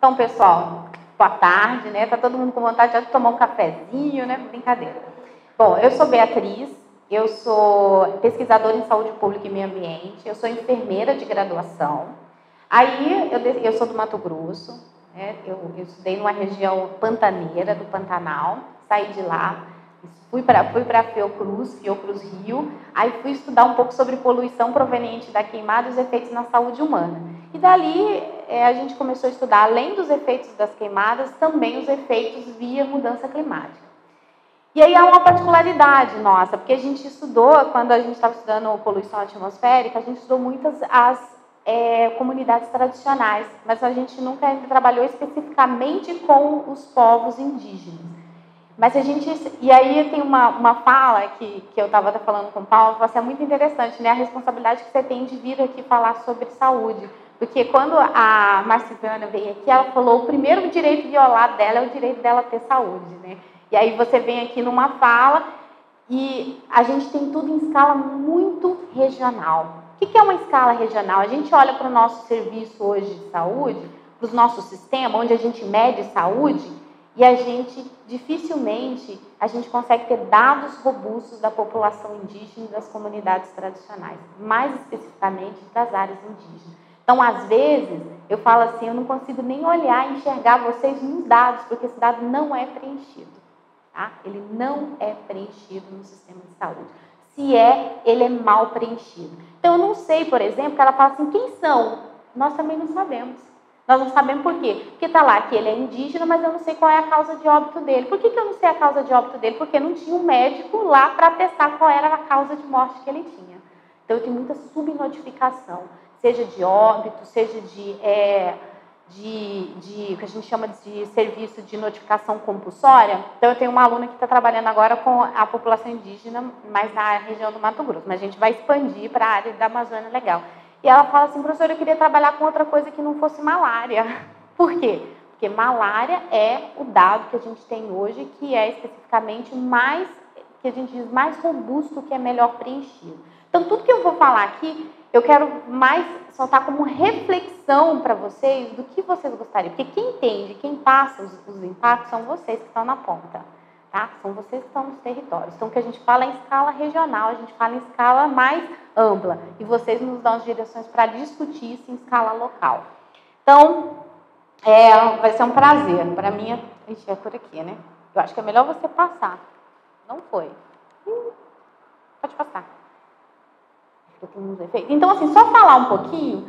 Então, pessoal, boa tarde, né? Tá todo mundo com vontade de tomar um cafezinho, né? Brincadeira. Bom, eu sou Beatriz, eu sou pesquisadora em saúde pública e meio ambiente, eu sou enfermeira de graduação. Aí, eu sou do Mato Grosso, né? Eu estudei numa região pantaneira, do Pantanal, saí de lá, fui para Fiocruz Rio, aí fui estudar um pouco sobre poluição proveniente da queimada e os efeitos na saúde humana. E dali a gente começou a estudar, além dos efeitos das queimadas, também os efeitos via mudança climática. E aí há uma particularidade nossa, porque a gente estudou, quando a gente estava estudando poluição atmosférica, a gente estudou muitas comunidades tradicionais, mas a gente nunca trabalhou especificamente com os povos indígenas. Mas e aí tem uma fala que eu estava falando com o Paulo, que é muito interessante, né? A responsabilidade que você tem de vir aqui falar sobre saúde. Porque quando a Marciana veio aqui, ela falou o primeiro direito violado dela é o direito dela ter saúde, né? E aí você vem aqui numa fala e a gente tem tudo em escala muito regional. O que é uma escala regional? A gente olha para o nosso serviço hoje de saúde, para o nosso sistema, onde a gente mede saúde, e a gente, dificilmente, a gente consegue ter dados robustos da população indígena e das comunidades tradicionais, mais especificamente das áreas indígenas. Então, às vezes, eu falo assim, eu não consigo nem olhar e enxergar vocês nos dados, porque esse dado não é preenchido. Tá? Ele não é preenchido no sistema de saúde. Se ele é mal preenchido. Então, eu não sei, por exemplo, que ela fala assim, quem são? Nós também não sabemos. Nós não sabemos por quê. Porque está lá que ele é indígena, mas eu não sei qual é a causa de óbito dele. Por que eu não sei a causa de óbito dele? Porque não tinha um médico lá para testar qual era a causa de morte que ele tinha. Então, eu tenho muita subnotificação, seja de óbito, seja de o que a gente chama de serviço de notificação compulsória. Então, eu tenho uma aluna que está trabalhando agora com a população indígena, mas na região do Mato Grosso. Mas a gente vai expandir para a área da Amazônia Legal. E ela fala assim, professora, eu queria trabalhar com outra coisa que não fosse malária. Por quê? Porque malária é o dado que a gente tem hoje, que é especificamente mais, que a gente diz, mais robusto, que é melhor preenchido. Então, tudo que eu vou falar aqui, eu quero mais soltar como reflexão para vocês do que vocês gostariam. Porque quem entende, quem passa os impactos são vocês que estão na ponta. Tá? São vocês que estão nos territórios. Então, o que a gente fala é em escala regional, a gente fala em escala mais ampla. E vocês nos dão as direções para discutir isso em escala local. Então, vai ser um prazer. Para mim, é por aqui, né? Eu acho que é melhor você passar. Não foi? Pode passar. Então, assim, só falar um pouquinho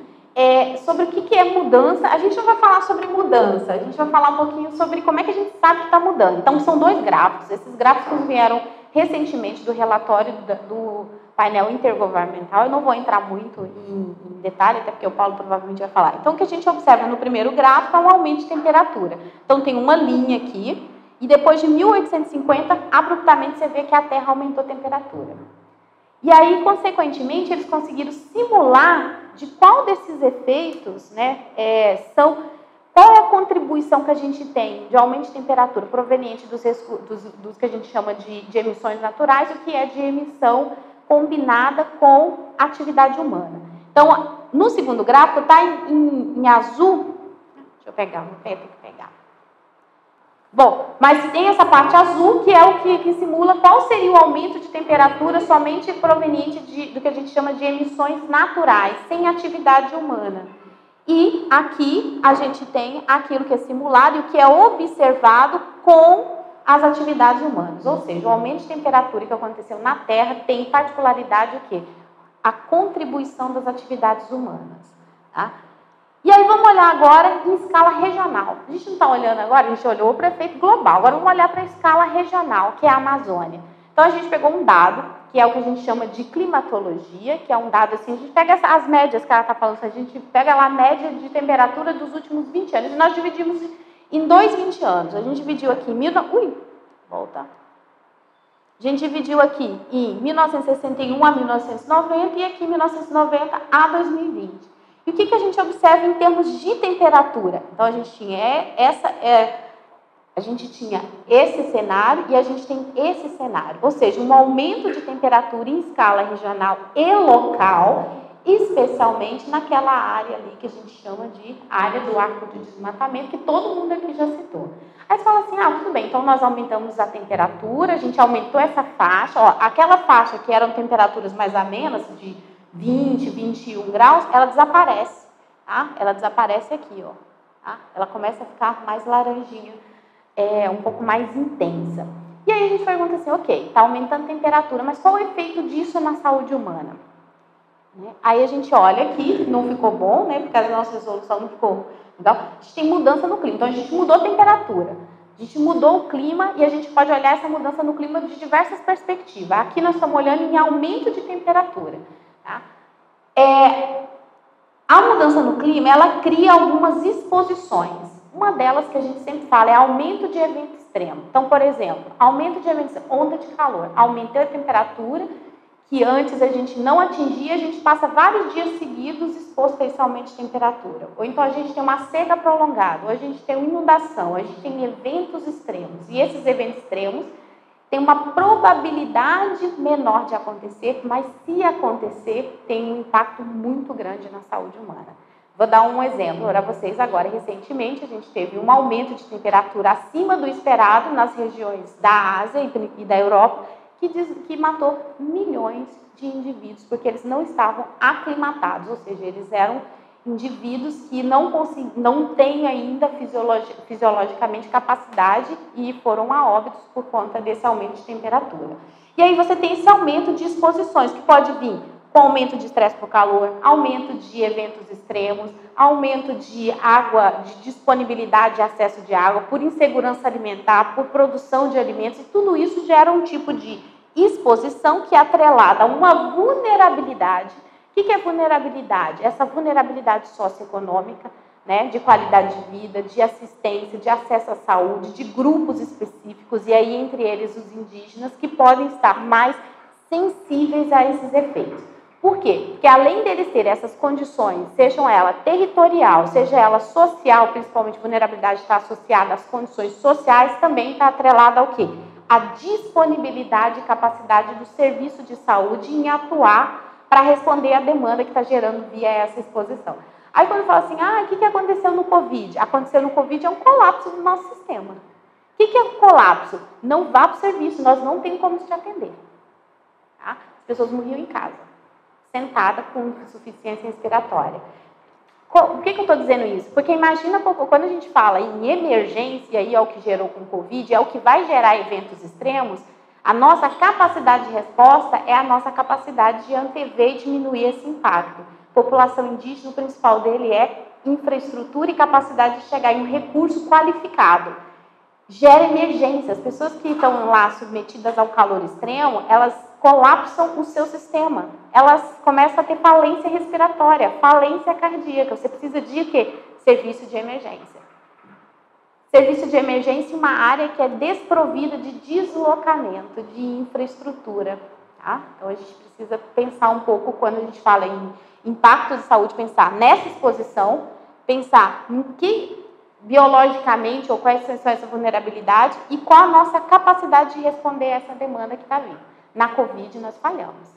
sobre o que é mudança. A gente não vai falar sobre mudança, a gente vai falar um pouquinho sobre como é que a gente sabe que está mudando. Então, são dois gráficos. Esses gráficos vieram recentemente do relatório do painel intergovernamental. Eu não vou entrar muito em detalhe, até porque o Paulo provavelmente vai falar. Então, o que a gente observa no primeiro gráfico é um aumento de temperatura. Então, tem uma linha aqui, e depois de 1850, abruptamente, você vê que a Terra aumentou a temperatura. E aí, consequentemente, eles conseguiram simular de qual desses efeitos, né, qual é a contribuição que a gente tem de aumento de temperatura proveniente dos que a gente chama de emissões naturais, o que é de emissão combinada com atividade humana. Então, no segundo gráfico, está em azul. Deixa eu pegar, não tem que pegar. Bom, mas tem essa parte azul, que é o que simula qual seria o aumento de temperatura somente proveniente do que a gente chama de emissões naturais, sem atividade humana. E aqui a gente tem aquilo que é simulado e o que é observado com as atividades humanas. Ou seja, o aumento de temperatura que aconteceu na Terra tem particularidade o quê? A contribuição das atividades humanas. Tá? E aí vamos olhar agora em escala regional. A gente não está olhando agora, a gente olhou para o efeito global. Agora vamos olhar para a escala regional, que é a Amazônia. Então a gente pegou um dado, que é o que a gente chama de climatologia, que é um dado assim, a gente pega as médias que ela está falando, a gente pega lá a média de temperatura dos últimos 20 anos. E nós dividimos em 20 anos. A gente dividiu aqui A gente dividiu aqui em 1961 a 1990 e aqui em 1990 a 2020. E o que a gente observa em termos de temperatura? Então, a gente tinha esse cenário e a gente tem esse cenário. Ou seja, um aumento de temperatura em escala regional e local especialmente naquela área ali que a gente chama de área do arco de desmatamento, que todo mundo aqui já citou. Aí você fala assim, tudo bem, então nós aumentamos a temperatura, a gente aumentou essa faixa, aquela faixa que eram temperaturas mais amenas, de 20, 21 graus, ela desaparece, tá? Ela desaparece aqui, tá? Ela começa a ficar mais laranjinha, um pouco mais intensa. E aí a gente pergunta assim, ok, está aumentando a temperatura, mas qual é o efeito disso na saúde humana? Aí a gente olha aqui, não ficou bom, né? Porque a nossa resolução não ficou legal. A gente tem mudança no clima, então a gente mudou a temperatura, a gente mudou o clima e a gente pode olhar essa mudança no clima de diversas perspectivas. Aqui nós estamos olhando em aumento de temperatura, tá? A mudança no clima, ela cria algumas exposições. Uma delas que a gente sempre fala é aumento de evento extremo. Então, por exemplo, aumento de evento extremo, onda de calor, aumentou a temperatura, que antes a gente não atingia, a gente passa vários dias seguidos exposto a esse aumento de temperatura. Ou então a gente tem uma seca prolongada, ou a gente tem uma inundação, a gente tem eventos extremos. E esses eventos extremos têm uma probabilidade menor de acontecer, mas se acontecer, tem um impacto muito grande na saúde humana. Vou dar um exemplo para vocês agora. Recentemente, a gente teve um aumento de temperatura acima do esperado nas regiões da Ásia e da Europa, que matou milhões de indivíduos, porque eles não estavam aclimatados, ou seja, eles eram indivíduos que não têm ainda fisiologicamente capacidade e foram a óbitos por conta desse aumento de temperatura. E aí você tem esse aumento de exposições, que pode vir com aumento de estresse por calor, aumento de eventos extremos, aumento de água, de disponibilidade de acesso de água, por insegurança alimentar, por produção de alimentos, e tudo isso gera um tipo de exposição que é atrelada a uma vulnerabilidade. O que é vulnerabilidade? Essa vulnerabilidade socioeconômica, né, de qualidade de vida, de assistência, de acesso à saúde, de grupos específicos, e aí entre eles os indígenas, que podem estar mais sensíveis a esses efeitos. Por quê? Porque além deles terem essas condições, sejam ela territorial, seja ela social, principalmente vulnerabilidade está associada às condições sociais, também está atrelada ao quê? A disponibilidade e capacidade do serviço de saúde em atuar para responder à demanda que está gerando via essa exposição. Aí quando fala assim, o que aconteceu no Covid? Aconteceu no Covid é um colapso do nosso sistema. O que é um colapso? Não vá para o serviço, nós não temos como te atender. Tá? As pessoas morriam em casa, sentada com insuficiência respiratória. Por que eu estou dizendo isso? Porque imagina, quando a gente fala em emergência, aí é o que gerou com o Covid, é o que vai gerar eventos extremos, a nossa capacidade de resposta é a nossa capacidade de antever e diminuir esse impacto. População indígena, o principal dele é infraestrutura e capacidade de chegar em um recurso qualificado. Gera emergência. As pessoas que estão lá submetidas ao calor extremo, elas colapsam o seu sistema. Elas começam a ter falência respiratória, falência cardíaca. Você precisa de quê? Serviço de emergência. Serviço de emergência em uma área que é desprovida de deslocamento, de infraestrutura. Tá? Então, a gente precisa pensar um pouco, quando a gente fala em impacto de saúde, pensar nessa exposição, pensar em que biologicamente, ou quais são essa vulnerabilidade e qual a nossa capacidade de responder a essa demanda que está vindo. Na Covid, nós falhamos,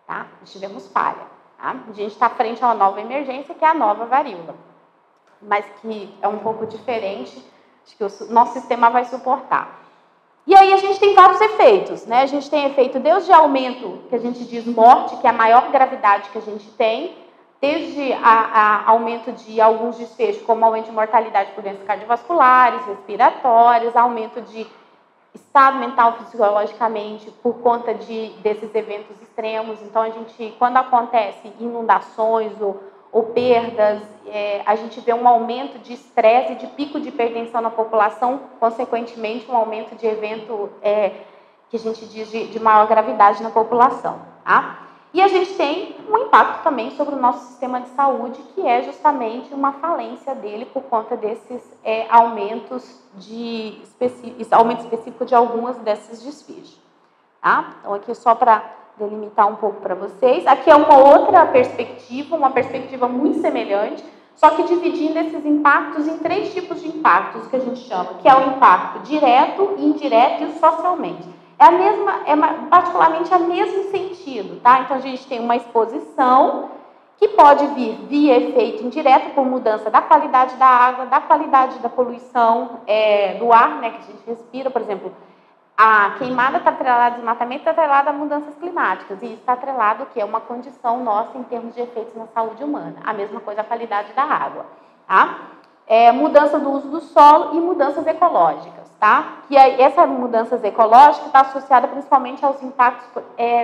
tá? Nós tivemos falha. Tá? A gente está frente a uma nova emergência, que é a nova varíola, mas que é um pouco diferente, acho que o nosso sistema vai suportar. E aí a gente tem vários efeitos, né? A gente tem efeito desde aumento, que a gente diz morte, que é a maior gravidade que a gente tem, desde aumento de alguns desfechos, como aumento de mortalidade por doenças cardiovasculares, respiratórias, aumento de estado mental fisiologicamente por conta desses eventos extremos. Então, a gente, quando acontece inundações ou perdas, a gente vê um aumento de estresse e de pico de hipertensão na população, consequentemente, um aumento de evento que a gente diz de maior gravidade na população. Tá? E a gente tem um impacto também sobre o nosso sistema de saúde, que é justamente uma falência dele por conta desses aumentos aumento específico de algumas desses desfechos. Tá? Então, aqui só para delimitar um pouco para vocês. Aqui é uma outra perspectiva, uma perspectiva muito semelhante, só que dividindo esses impactos em 3 tipos de impactos, que a gente chama, que é o impacto direto, indireto e socialmente. Particularmente o mesmo sentido, tá? Então, a gente tem uma exposição pode vir via efeito indireto por mudança da qualidade da água, da qualidade da poluição do ar, né, que a gente respira, por exemplo. A queimada está atrelada ao desmatamento, está atrelada a mudanças climáticas, e isso está atrelado, que é uma condição nossa em termos de efeitos na saúde humana. A mesma coisa a qualidade da água, tá? Mudança do uso do solo e mudanças ecológicas, tá? Que essa mudanças ecológicas está associada principalmente aos impactos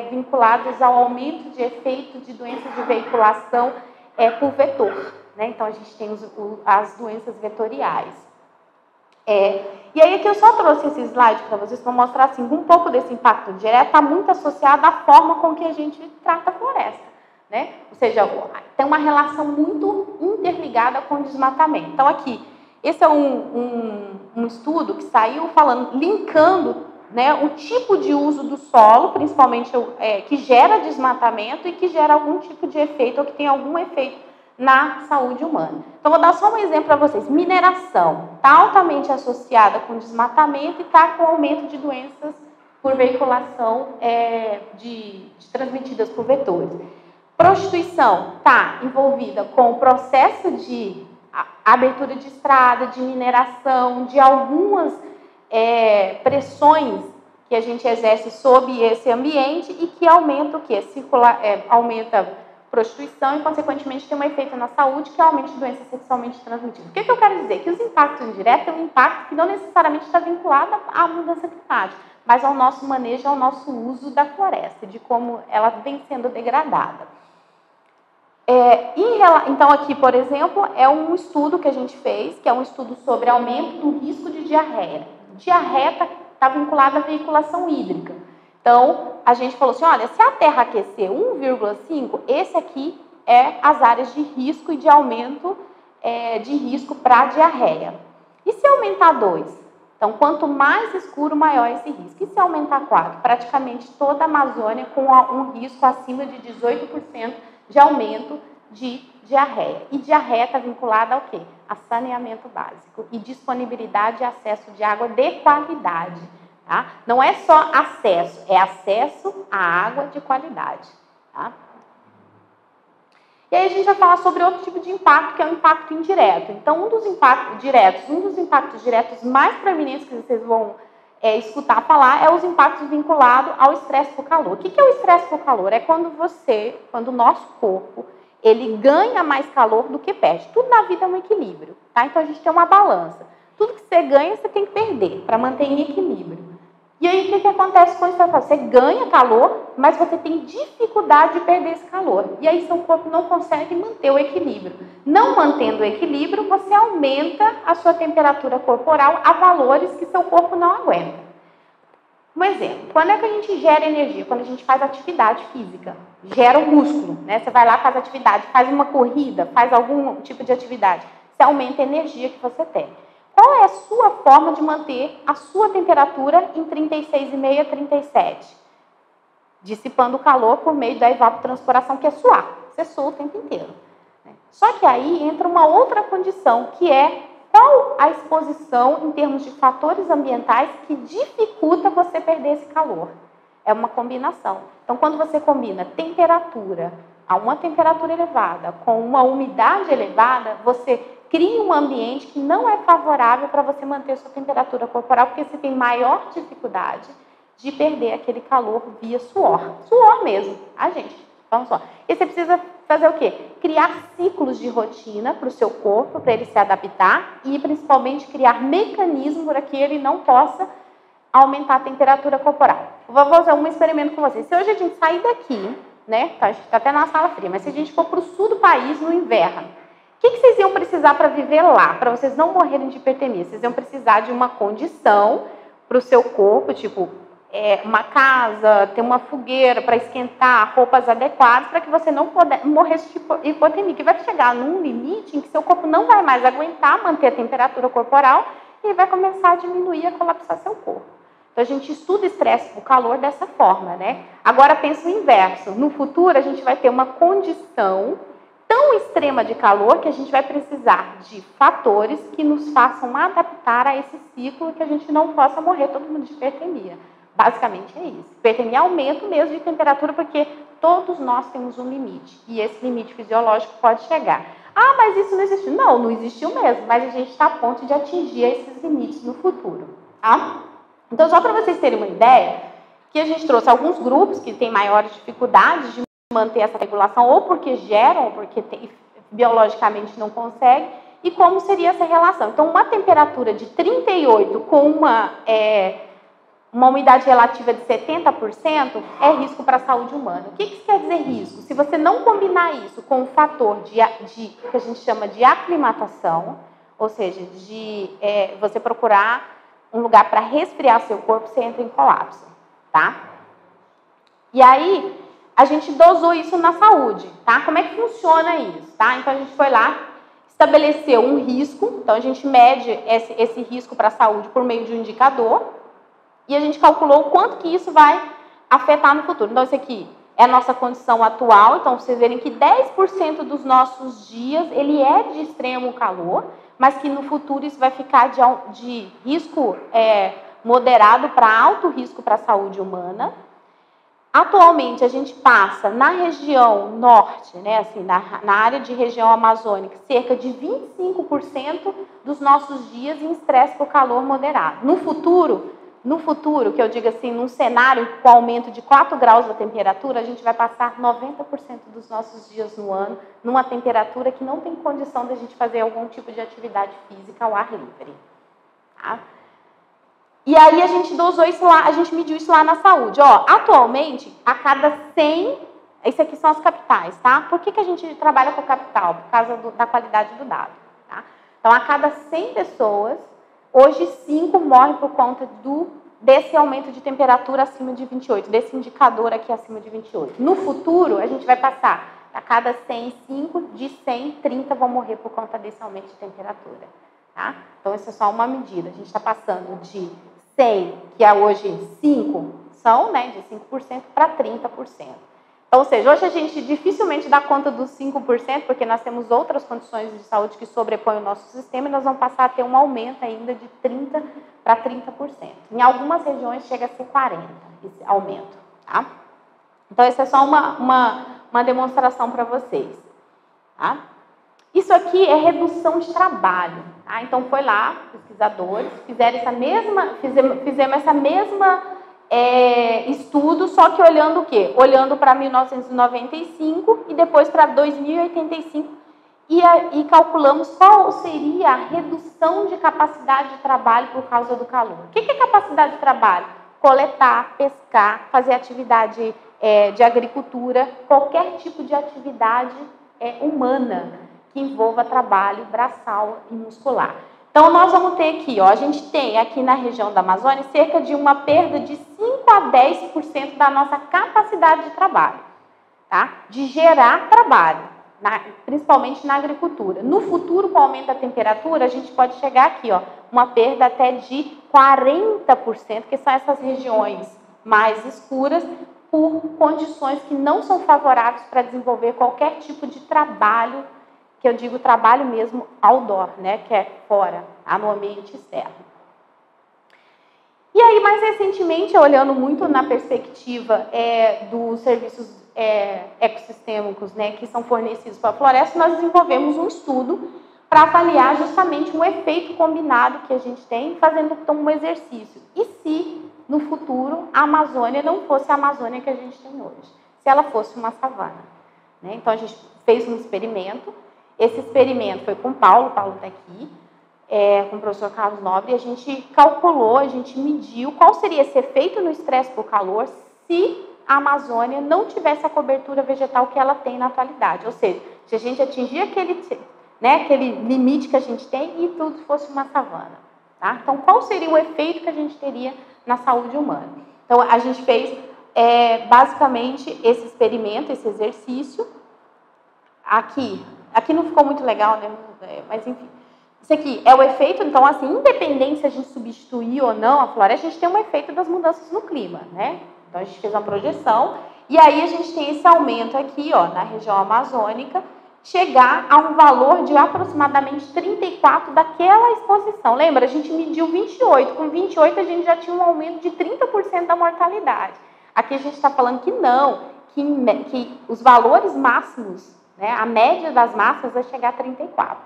vinculados ao aumento de efeito de doenças de veiculação por vetor, né? Então, a gente tem as doenças vetoriais. E aí aqui eu só trouxe esse slide para vocês para mostrar assim, um pouco desse impacto direto está muito associado à forma com que a gente trata a floresta, né? Ou seja, tem uma relação muito interligada com o desmatamento. Então aqui, esse é um estudo que saiu falando, linkando, né, o tipo de uso do solo, principalmente que gera desmatamento e que gera algum tipo de efeito ou que tem algum efeito na saúde humana. Então, vou dar só um exemplo para vocês. Mineração está altamente associada com desmatamento e está com aumento de doenças por veiculação transmitidas por vetores. Prostituição está envolvida com o processo de abertura de estrada, de mineração, de algumas pressões que a gente exerce sobre esse ambiente e que aumenta o quê? Aumenta prostituição e, consequentemente, tem um efeito na saúde que é o aumento de doenças sexualmente transmitidas. O que eu quero dizer? Que os impactos indiretos têm um impacto que não necessariamente está vinculado à mudança climática, mas ao nosso manejo, ao nosso uso da floresta, de como ela vem sendo degradada. Então, aqui, por exemplo, é um estudo que a gente fez, que é um estudo sobre aumento do risco de diarreia. Diarreia está vinculada à veiculação hídrica. Então, a gente falou assim, olha, se a Terra aquecer 1,5, esse aqui as áreas de risco e de aumento de risco para diarreia. E se aumentar 2? Então, quanto mais escuro, maior esse risco. E se aumentar 4? Praticamente toda a Amazônia com um risco acima de 18% de aumento de diarreia. E diarreia está vinculada ao quê? A saneamento básico e disponibilidade e acesso de água de qualidade. Tá? Não é só acesso, é acesso à água de qualidade. Tá? E aí a gente vai falar sobre outro tipo de impacto, que é o impacto indireto. Então, um dos impactos diretos mais proeminentes que vocês vão escutar falar é os impactos vinculados ao estresse por calor. O que é o estresse por calor? É quando o nosso corpo, ele ganha mais calor do que perde. Tudo na vida é um equilíbrio. Tá? Então, a gente tem uma balança. Tudo que você ganha, você tem que perder para manter em equilíbrio. E aí, o que acontece quando você ganha calor, mas você tem dificuldade de perder esse calor. E aí, seu corpo não consegue manter o equilíbrio. Não mantendo o equilíbrio, você aumenta a sua temperatura corporal a valores que seu corpo não aguenta. Um exemplo, quando é que a gente gera energia? Quando a gente faz atividade física. Gera o músculo, né? Você vai lá, faz atividade, faz uma corrida, faz algum tipo de atividade. Você aumenta a energia que você tem. Qual é a sua forma de manter a sua temperatura em 36,5 a 37? Dissipando o calor por meio da evapotranspiração, que é suar. Você sua o tempo inteiro. Só que aí entra uma outra condição, que é qual a exposição em termos de fatores ambientais que dificulta você perder esse calor. É uma combinação. Então, quando você combina temperatura, a uma temperatura elevada, com uma umidade elevada, você cria um ambiente que não é favorável para você manter sua temperatura corporal, porque você tem maior dificuldade de perder aquele calor via suor. Suor mesmo, gente. Vamos lá. E você precisa fazer o quê? Criar ciclos de rotina para o seu corpo, para ele se adaptar e, principalmente, criar mecanismos para que ele não possa aumentar a temperatura corporal. Eu vou fazer um experimento com vocês. Se hoje a gente sair daqui, né? Tá, a gente está até na sala fria, mas se a gente for para o sul do país no inverno, o que vocês iam precisar para viver lá, para vocês não morrerem de hipertermia? Vocês iam precisar de uma condição para o seu corpo, tipo uma casa, ter uma fogueira para esquentar, roupas adequadas, para que você não morresse de hipotermia, que vai chegar num limite em que seu corpo não vai mais aguentar manter a temperatura corporal e vai começar a diminuir, a colapsar seu corpo. Então, a gente estuda estresse por calor dessa forma, né? Agora, pensa o inverso. No futuro, a gente vai ter uma condição tão extrema de calor que a gente vai precisar de fatores que nos façam adaptar a esse ciclo, que a gente não possa morrer todo mundo de hipertermia. Basicamente é isso. Hipertermia é aumento mesmo de temperatura, porque todos nós temos um limite. E esse limite fisiológico pode chegar. Ah, mas isso não existiu. Não, não existiu mesmo. Mas a gente está a ponto de atingir esses limites no futuro. Tá? Então, só para vocês terem uma ideia, que a gente trouxe alguns grupos que têm maiores dificuldades de manter essa regulação, ou porque geram, ou porque biologicamente não conseguem, e como seria essa relação. Então, uma temperatura de 38 com uma umidade relativa de 70% é risco para a saúde humana. O que isso quer dizer risco? Se você não combinar isso com o fator que a gente chama de aclimatação, ou seja, de você procurar um lugar para resfriar seu corpo, você entra em colapso, tá? E aí, a gente dosou isso na saúde, tá? Como é que funciona isso, tá? Então, a gente foi lá, estabeleceu um risco, então a gente mede esse risco para a saúde por meio de um indicador, e a gente calculou o quanto que isso vai afetar no futuro. Então, isso aqui é a nossa condição atual, então vocês verem que 10% dos nossos dias, ele é de extremo calor, mas que no futuro isso vai ficar de risco moderado para alto risco para a saúde humana. Atualmente, a gente passa na região norte, né, assim, na área de região amazônica, cerca de 25% dos nossos dias em estresse por calor moderado. No futuro, que eu digo assim, num cenário com aumento de 4 graus da temperatura, a gente vai passar 90% dos nossos dias no ano numa temperatura que não tem condição de a gente fazer algum tipo de atividade física ao ar livre. Tá? E aí a gente dosou isso lá, a gente mediu isso lá na saúde. Ó, atualmente, a cada 100... Isso aqui são as capitais, tá? Por que a gente trabalha com capital? Por causa da qualidade do dado. Tá? Então, a cada 100 pessoas, hoje 5 morrem por conta desse aumento de temperatura acima de 28, desse indicador aqui acima de 28. No futuro, a gente vai passar, a cada 100, 5, de 100, 30 vão morrer por conta desse aumento de temperatura. Tá? Então, isso é só uma medida. A gente está passando de 100, que é hoje 5, são, né, de 5% para 30%. Então, ou seja, hoje a gente dificilmente dá conta dos 5%, porque nós temos outras condições de saúde que sobrepõem o nosso sistema, e nós vamos passar a ter um aumento ainda de 30% para 30%. Em algumas regiões chega a ser 40% esse aumento. Tá? Então, isso é só uma demonstração para vocês. Tá? Isso aqui é redução de trabalho. Tá? Então, foi lá, pesquisadores, fizemos essa mesma estudo, só que olhando o quê? Olhando para 1995 e depois para 2085 e calculamos qual seria a redução de capacidade de trabalho por causa do calor. O que é capacidade de trabalho? Coletar, pescar, fazer atividade de agricultura, qualquer tipo de atividade humana que envolva trabalho braçal e muscular. Então, nós vamos ter aqui, ó, a gente tem aqui na região da Amazônia cerca de uma perda de 5 a 10% da nossa capacidade de trabalho, tá? De gerar trabalho, principalmente na agricultura. No futuro, com o aumento da temperatura, a gente pode chegar aqui, ó, uma perda até de 40%, que são essas regiões mais escuras, por condições que não são favoráveis para desenvolver qualquer tipo de trabalho, que eu digo trabalho mesmo outdoor, né, que é fora, no ambiente externo. E aí, mais recentemente, olhando muito na perspectiva dos serviços ecossistêmicos, né, que são fornecidos para a floresta, nós desenvolvemos um estudo para avaliar justamente o efeito combinado que a gente tem, fazendo então um exercício. E se, no futuro, a Amazônia não fosse a Amazônia que a gente tem hoje? Se ela fosse uma savana, né? Então, a gente fez um experimento. Esse experimento foi com o Paulo está aqui, com o professor Carlos Nobre, e a gente calculou, a gente mediu qual seria esse efeito no estresse por calor se a Amazônia não tivesse a cobertura vegetal que ela tem na atualidade. Ou seja, se a gente atingir aquele limite que a gente tem e tudo fosse uma savana. Tá? Então, qual seria o efeito que a gente teria na saúde humana? Então, a gente fez basicamente esse experimento, esse exercício. Aqui não ficou muito legal, né? Mas enfim. Isso aqui é o efeito, então, assim, independente se a gente substituir ou não a floresta, a gente tem um efeito das mudanças no clima, né? Então, a gente fez uma projeção, e aí a gente tem esse aumento aqui, ó, na região amazônica, chegar a um valor de aproximadamente 34 daquela exposição. Lembra? A gente mediu 28. Com 28, a gente já tinha um aumento de 30% da mortalidade. Aqui a gente está falando que não, que os valores máximos, né, a média das massas vai chegar a 34.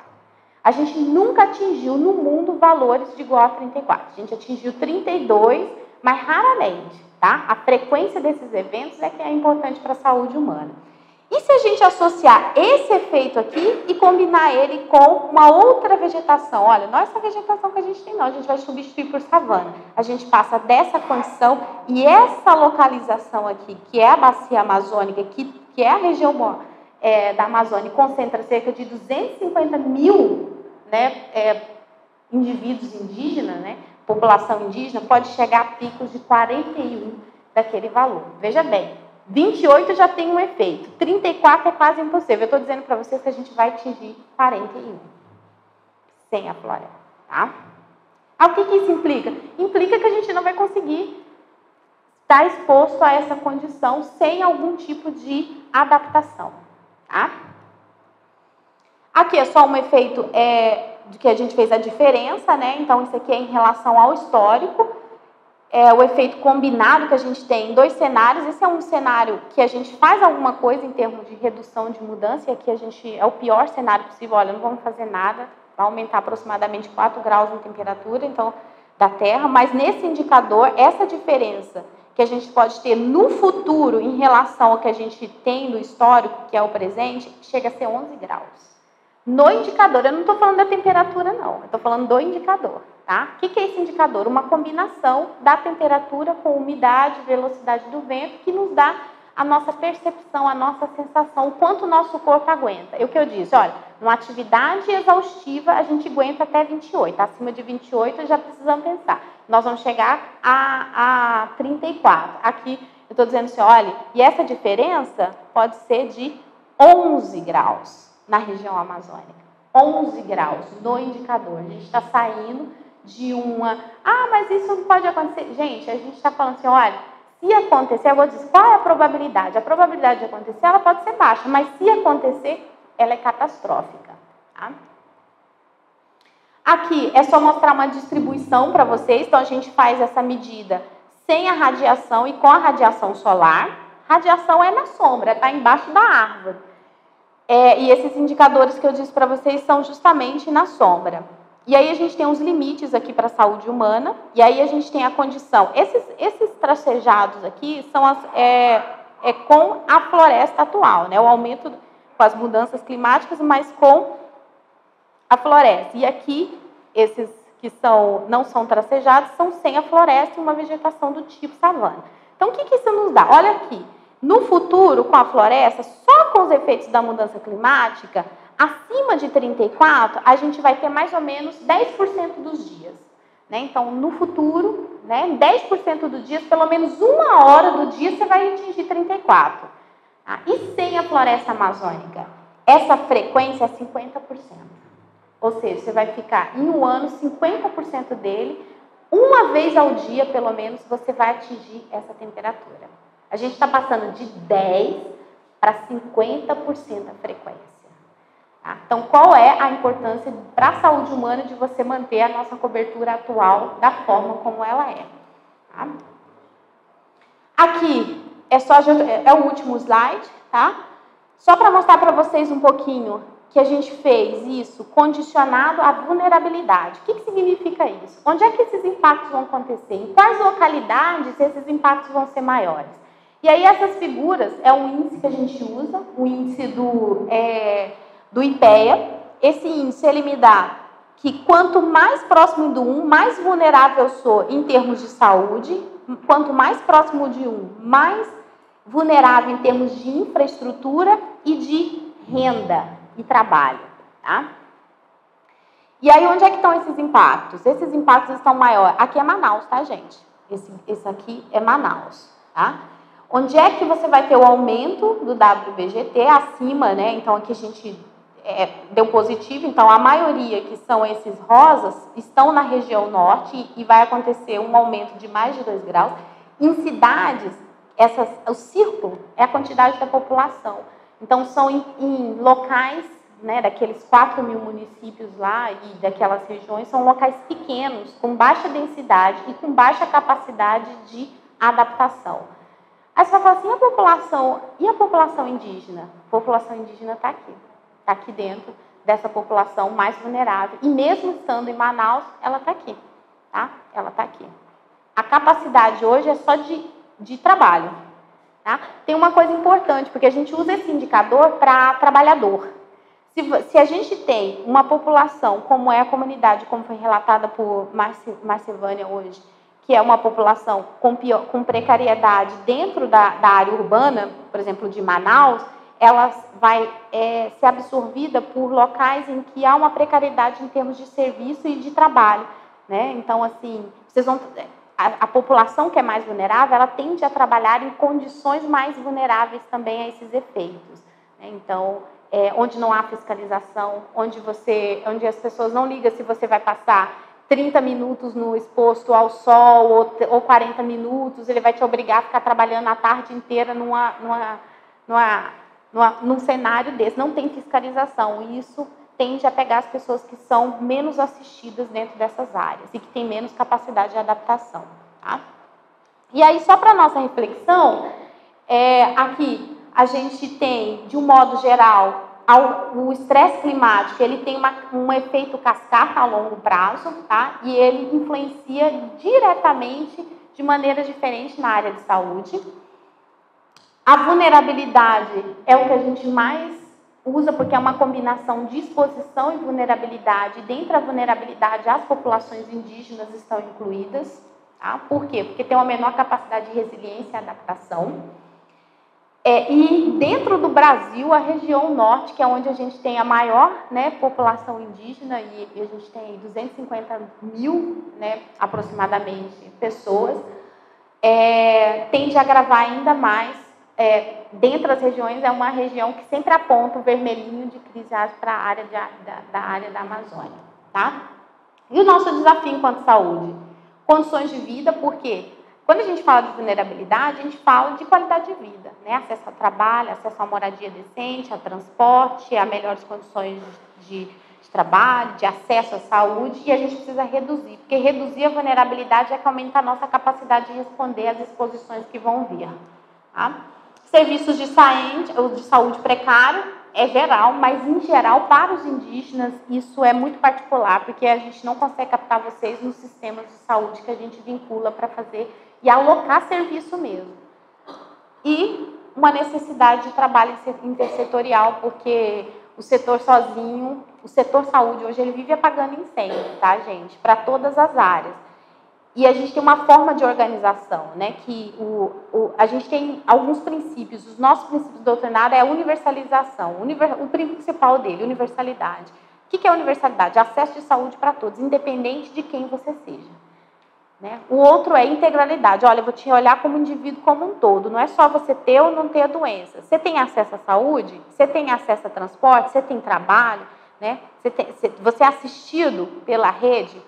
A gente nunca atingiu no mundo valores de igual a 34. A gente atingiu 32, mas raramente, tá? A frequência desses eventos é que é importante para a saúde humana. E se a gente associar esse efeito aqui e combinar ele com uma outra vegetação? Olha, não é essa vegetação que a gente tem, não. A gente vai substituir por savana. A gente passa dessa condição e essa localização aqui, que é a bacia amazônica, que é a região da Amazônia, concentra cerca de 250 mil, né, indivíduos indígenas, né, população indígena, pode chegar a picos de 41 daquele valor. Veja bem. 28 já tem um efeito, 34 é quase impossível. Eu estou dizendo para vocês que a gente vai atingir 41 sem a floresta, tá? O que isso implica? Implica que a gente não vai conseguir estar exposto a essa condição sem algum tipo de adaptação, tá? Aqui é só um efeito de que a gente fez a diferença, né? Então, isso aqui é em relação ao histórico. É o efeito combinado que a gente tem em dois cenários. Esse é um cenário que a gente faz alguma coisa em termos de redução de mudança, e aqui a gente é o pior cenário possível. Olha, não vamos fazer nada, vai aumentar aproximadamente 4 graus em temperatura então, da Terra, mas nesse indicador, essa diferença que a gente pode ter no futuro em relação ao que a gente tem no histórico, que é o presente, chega a ser 11 graus. No indicador, eu não estou falando da temperatura, não, eu estou falando do indicador. Tá? O que é esse indicador? Uma combinação da temperatura com umidade, velocidade do vento, que nos dá a nossa percepção, a nossa sensação, o quanto o nosso corpo aguenta. É o que eu disse, olha, numa atividade exaustiva, a gente aguenta até 28. Acima de 28, já precisamos pensar. Nós vamos chegar a 34. Aqui, eu estou dizendo assim, olha, e essa diferença pode ser de 11 graus na região amazônica. 11 graus no indicador. A gente está saindo de uma... Ah, mas isso não pode acontecer. Gente, a gente está falando assim, olha, se acontecer, eu vou dizer, qual é a probabilidade? A probabilidade de acontecer, ela pode ser baixa, mas se acontecer, ela é catastrófica. Tá? Aqui é só mostrar uma distribuição para vocês. Então, a gente faz essa medida sem a radiação e com a radiação solar. Radiação é na sombra, está embaixo da árvore. E esses indicadores que eu disse para vocês são justamente na sombra. E aí a gente tem os limites aqui para a saúde humana, e aí a gente tem a condição. Esses tracejados aqui são com a floresta atual, né? O aumento com as mudanças climáticas, mas com a floresta. E aqui, esses que não são tracejados, são sem a floresta e uma vegetação do tipo savana. Então, o que isso nos dá? Olha aqui, no futuro, com a floresta, só com os efeitos da mudança climática, acima de 34, a gente vai ter mais ou menos 10% dos dias. Né? Então, no futuro, né, 10% dos dias, pelo menos 1 hora do dia, você vai atingir 34. Tá? E sem a floresta amazônica? Essa frequência é 50%. Ou seja, você vai ficar em um ano, 50% dele, uma vez ao dia, pelo menos, você vai atingir essa temperatura. A gente está passando de 10% para 50% a frequência. Tá? Então, qual é a importância para a saúde humana de você manter a nossa cobertura atual da forma como ela é? Tá? Aqui é o último slide, tá? Só para mostrar para vocês um pouquinho que a gente fez isso condicionado à vulnerabilidade. O que significa isso? Onde é que esses impactos vão acontecer? Em quais localidades esses impactos vão ser maiores? E aí essas figuras é um índice que a gente usa, o índice do IPEA. Esse índice, ele me dá que quanto mais próximo do 1, mais vulnerável eu sou em termos de saúde. Quanto mais próximo de 1, mais vulnerável em termos de infraestrutura e de renda e trabalho. Tá? E aí, onde é que estão esses impactos? Esses impactos estão maiores. Aqui é Manaus, tá, gente? Esse aqui é Manaus, tá? Onde é que você vai ter o aumento do WBGT acima, né? Então, aqui a gente deu positivo. Então, a maioria, que são esses rosas, estão na região norte e vai acontecer um aumento de mais de 2 graus. Em cidades, o círculo é a quantidade da população. Então, são em locais, né, daqueles 4 mil municípios lá e daquelas regiões, são locais pequenos, com baixa densidade e com baixa capacidade de adaptação. Aí você vai falar assim, e a população indígena? A população indígena está aqui dentro dessa população mais vulnerável. E mesmo estando em Manaus, ela está aqui, tá? Ela está aqui. A capacidade hoje é só de trabalho, tá? Tem uma coisa importante, porque a gente usa esse indicador para trabalhador. Se a gente tem uma população, como é a comunidade, como foi relatada por Marcevânia hoje, que é uma população com precariedade dentro da área urbana, por exemplo, de Manaus, ela vai ser absorvida por locais em que há uma precariedade em termos de serviço e de trabalho, né? Então, assim, a população que é mais vulnerável, ela tende a trabalhar em condições mais vulneráveis também a esses efeitos, né? Então, onde não há fiscalização, onde as pessoas não ligam se você vai passar 30 minutos no exposto ao sol ou 40 minutos, ele vai te obrigar a ficar trabalhando a tarde inteira num cenário desse. Não tem fiscalização. E isso tende a pegar as pessoas que são menos assistidas dentro dessas áreas e que têm menos capacidade de adaptação. Tá? E aí, só para nossa reflexão, aqui a gente tem, de um modo geral, o estresse climático, ele tem um efeito cascata a longo prazo, tá? E ele influencia diretamente, de maneira diferente, na área de saúde. A vulnerabilidade é o que a gente mais usa, porque é uma combinação de exposição e vulnerabilidade. Dentro da vulnerabilidade, as populações indígenas estão incluídas. Tá? Por quê? Porque tem uma menor capacidade de resiliência e adaptação. E dentro do Brasil, a região norte, que é onde a gente tem a maior, né, população indígena, e a gente tem 250 mil, né, aproximadamente, pessoas, tende a agravar ainda mais. Dentro das regiões, é uma região que sempre aponta o vermelhinho de crise para a área da área da Amazônia. Tá? E o nosso desafio enquanto saúde? Condições de vida, por quê? Quando a gente fala de vulnerabilidade, a gente fala de qualidade de vida, né? Acesso ao trabalho, acesso a moradia decente, a transporte, a melhores condições de trabalho, de acesso à saúde, e a gente precisa reduzir, porque reduzir a vulnerabilidade é que aumenta a nossa capacidade de responder às exposições que vão vir. Tá? Serviços de saúde precário é geral, mas em geral, para os indígenas, isso é muito particular, porque a gente não consegue captar vocês nos sistemas de saúde que a gente vincula para fazer e alocar serviço mesmo. E uma necessidade de trabalho intersetorial, porque o setor sozinho, o setor saúde hoje, ele vive apagando incêndio, tá, gente? Para todas as áreas. E a gente tem uma forma de organização, né? Que a gente tem alguns princípios. Os nossos princípios doutrinários é a universalização. O principal dele, universalidade. O que é universalidade? Acesso de saúde para todos, independente de quem você seja. Né? O outro é integralidade. Olha, eu vou te olhar como indivíduo como um todo. Não é só você ter ou não ter a doença. Você tem acesso à saúde? Você tem acesso a transporte? Você tem trabalho? Né? Você é assistido pela rede?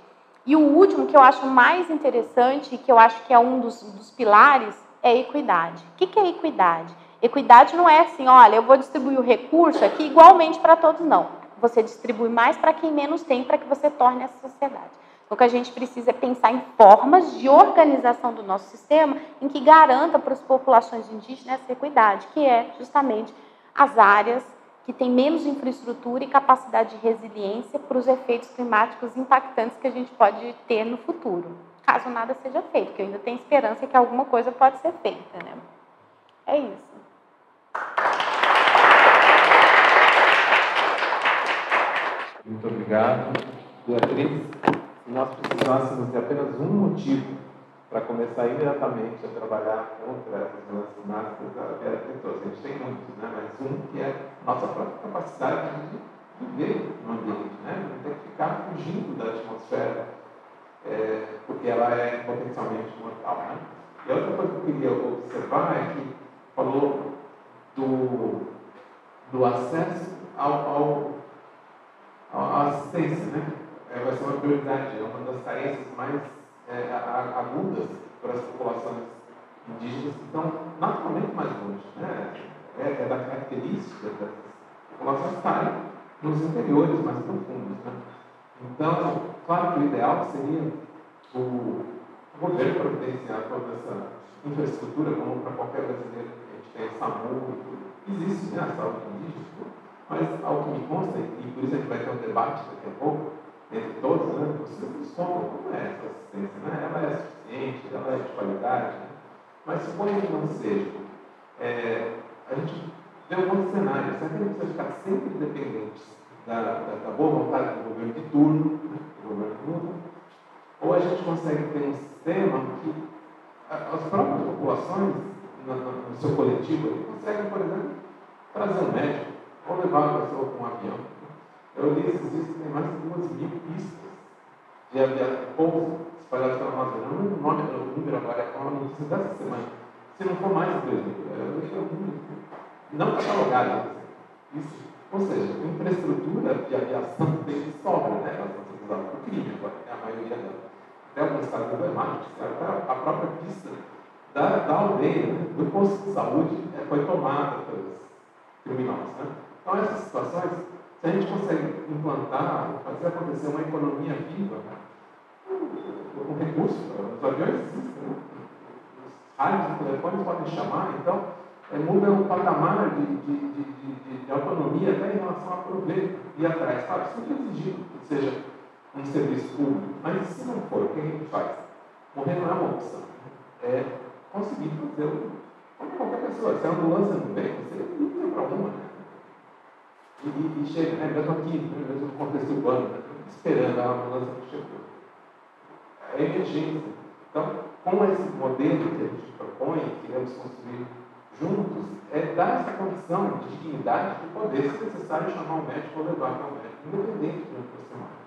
E o último, que eu acho mais interessante, que eu acho que é um dos pilares, é a equidade. O que é equidade? Equidade não é assim, olha, eu vou distribuir o recurso aqui igualmente para todos, não. Você distribui mais para quem menos tem, para que você torne essa sociedade. Então, o que a gente precisa é pensar em formas de organização do nosso sistema em que garanta para as populações indígenas essa equidade, que é justamente as áreas que têm menos infraestrutura e capacidade de resiliência para os efeitos climáticos impactantes que a gente pode ter no futuro, caso nada seja feito, porque eu ainda tenho esperança que alguma coisa pode ser feita, né? É isso. Muito obrigado, Beatriz. Se nós precisássemos de apenas um motivo para começar imediatamente a trabalhar contra essas doenças climáticas, era ter todos. A gente tem muitos, né? Mas um que é nossa própria capacidade de viver no ambiente, né? Não ter que ficar fugindo da atmosfera, porque ela é potencialmente mortal, né? E a outra coisa que eu queria observar é que falou do acesso à assistência, né? Vai ser uma prioridade, é uma das tarefas mais agudas para as populações indígenas que estão naturalmente mais longe, né? É da característica das populações estarem nos interiores mais profundos, né? Então, claro que o ideal seria o governo providenciar toda infraestrutura, como para qualquer brasileiro, a gente tem SAMU, existe, né, a saúde indígena, mas ao que me consta, e por isso a gente vai ter um debate daqui a pouco, entre todos, né, vocês nos contam como é essa assistência, né? Ela é suficiente, ela é de qualidade, né? Mas suponha que não seja. A gente vê um monte de cenários, será que a gente precisa ficar sempre dependentes da boa vontade do governo de turno, né, do governo de turno, ou a gente consegue ter um sistema que as próprias populações, no seu coletivo, conseguem, por exemplo, trazer um médico, ou levar a pessoa com um avião. Eu li esses dias que tem mais de 2.000 pistas de pouso espalhadas pela Amazônia. Eu não nome do número agora, é uma notícia dessa semana. Se não for mais de 2.000, não catalogado. Isso, ou seja, infraestrutura de aviação tem de sobra, né? Elas estão sendo usadas por crime agora, né? A maioria delas. Até alguns casos emblemáticos, até a própria pista da aldeia, né? Do posto de saúde, foi tomada pelos criminosos, né? Então, essas situações, se a gente consegue implantar, fazer acontecer uma economia viva, com recursos, os aviões existem, né? Os rádios e telefones podem chamar, então, muda o patamar de autonomia até em relação a prover e atrás. Claro, sempre exigido que seja um serviço público, mas se não for, o que a gente faz? Morrer não é uma opção, é conseguir fazer como qualquer pessoa. Se a ambulância não vem, você liga para uma, né? E chega, né? Mesmo aqui, mesmo no contexto urbano, né? Esperando a ambulância não chegou. É emergência. Então, com esse modelo que a gente propõe, que queremos construir juntos, dar essa condição de dignidade de poder, se necessário, chamar o médico ou levar para o médico, independente de onde você mora.